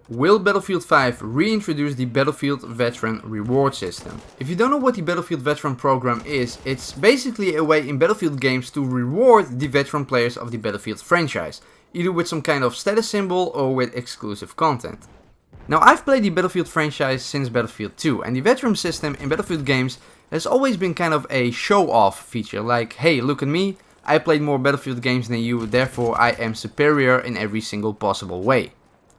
Will Battlefield 5 reintroduce the Battlefield Veteran reward system? If you don't know what the Battlefield Veteran program is, it's basically a way in Battlefield games to reward the veteran players of the Battlefield franchise, either with some kind of status symbol or with exclusive content. Now, I've played the Battlefield franchise since Battlefield 2, and the veteran system in Battlefield games has always been kind of a show-off feature, like, hey, look at me, I played more Battlefield games than you, therefore I am superior in every single possible way.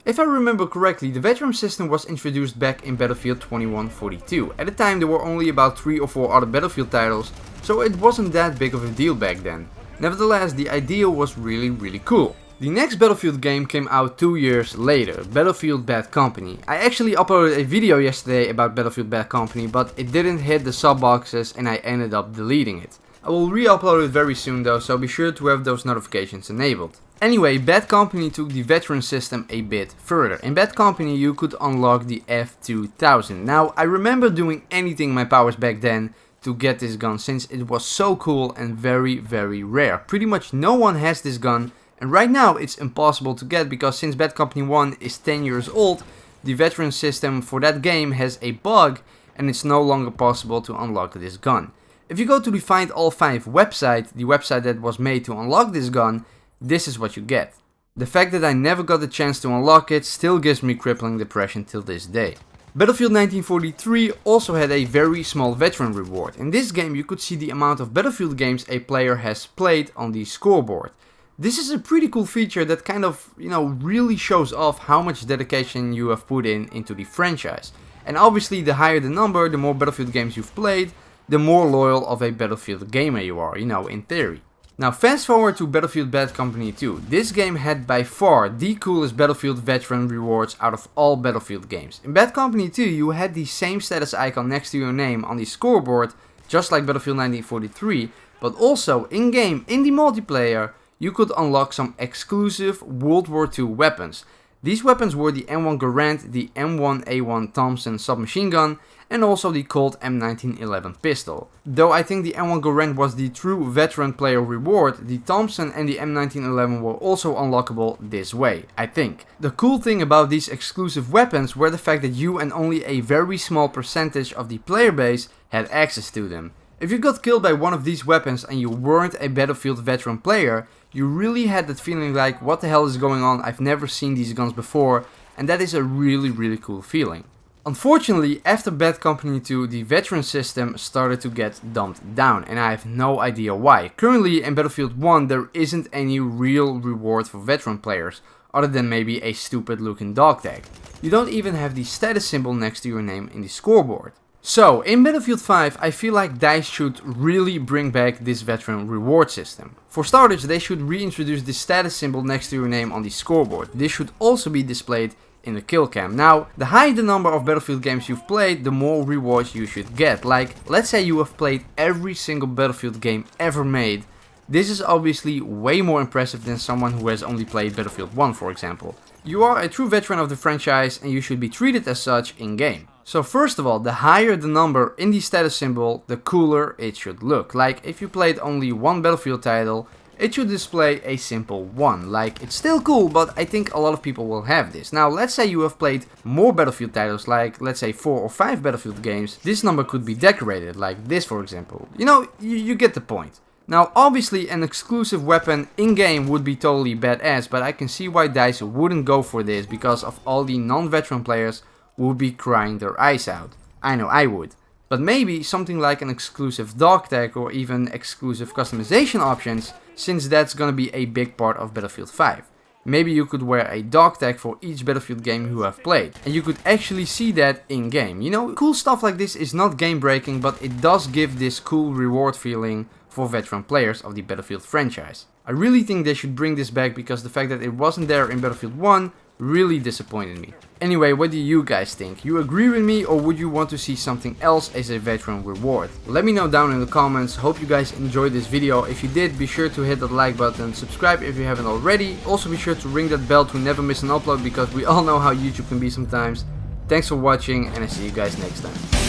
If I remember correctly, the veteran system was introduced back in Battlefield 2142. At the time there were only about 3 or 4 other Battlefield titles, so it wasn't that big of a deal back then. Nevertheless, the idea was really cool. The next Battlefield game came out 2 years later, Battlefield Bad Company. I actually uploaded a video yesterday about Battlefield Bad Company, but it didn't hit the sub boxes and I ended up deleting it. I will re-upload it very soon though, so be sure to have those notifications enabled. Anyway, Bad Company took the veteran system a bit further. In Bad Company you could unlock the F2000. Now, I remember doing anything in my powers back then to get this gun, since it was so cool and very rare. Pretty much no one has this gun, and right now it's impossible to get because since Bad Company 1 is 10 years old, the veteran system for that game has a bug and it's no longer possible to unlock this gun. If you go to the Find All 5 website, the website that was made to unlock this gun, this is what you get. The fact that I never got the chance to unlock it still gives me crippling depression till this day. Battlefield 1943 also had a very small veteran reward. In this game you could see the amount of Battlefield games a player has played on the scoreboard. This is a pretty cool feature that kind of, really shows off how much dedication you have put into the franchise. And obviously the higher the number, the more Battlefield games you've played, the more loyal of a Battlefield gamer you are, in theory. Now fast forward to Battlefield Bad Company 2. This game had by far the coolest Battlefield veteran rewards out of all Battlefield games. In Bad Company 2 you had the same status icon next to your name on the scoreboard, just like Battlefield 1943, but also in game, in the multiplayer, you could unlock some exclusive World War II weapons. These weapons were the M1 Garand, the M1A1 Thompson submachine gun, and also the Colt M1911 pistol. Though I think the M1 Garand was the true veteran player reward, the Thompson and the M1911 were also unlockable this way, I think. The cool thing about these exclusive weapons were the fact that you and only a very small percentage of the player base had access to them. If you got killed by one of these weapons and you weren't a Battlefield veteran player, you really had that feeling like, what the hell is going on, I've never seen these guns before, and that is a really cool feeling. Unfortunately, after Bad Company 2, the veteran system started to get dumbed down, and I have no idea why. Currently in Battlefield 1 there isn't any real reward for veteran players, other than maybe a stupid looking dog tag. You don't even have the status symbol next to your name in the scoreboard. So, in Battlefield 5, I feel like DICE should really bring back this veteran reward system. For starters, they should reintroduce the status symbol next to your name on the scoreboard. This should also be displayed in the kill cam. Now, the higher the number of Battlefield games you've played, the more rewards you should get. Like, let's say you have played every single Battlefield game ever made. This is obviously way more impressive than someone who has only played Battlefield 1, for example. You are a true veteran of the franchise and you should be treated as such in game. So first of all, the higher the number in the status symbol, the cooler it should look. Like, if you played only one Battlefield title, it should display a simple 1. Like, it's still cool, but I think a lot of people will have this. Now, let's say you have played more Battlefield titles, like, let's say 4 or 5 Battlefield games. This number could be decorated, like this for example. You get the point. Now, obviously an exclusive weapon in-game would be totally badass, but I can see why DICE wouldn't go for this because of all the non-veteran players who would be crying their eyes out. I know I would. But maybe something like an exclusive dog tag or even exclusive customization options, since that's gonna be a big part of Battlefield 5. Maybe you could wear a dog tag for each Battlefield game you have played, and you could actually see that in game. Cool stuff like this is not game breaking, but it does give this cool reward feeling for veteran players of the Battlefield franchise. I really think they should bring this back because the fact that it wasn't there in Battlefield 1 really disappointed me. Anyway, what do you guys think? You agree with me, or would you want to see something else as a veteran reward? Let me know down in the comments. Hope you guys enjoyed this video. If you did, be sure to hit that like button, subscribe if you haven't already. Also be sure to ring that bell to never miss an upload because we all know how YouTube can be sometimes. Thanks for watching and I see you guys next time.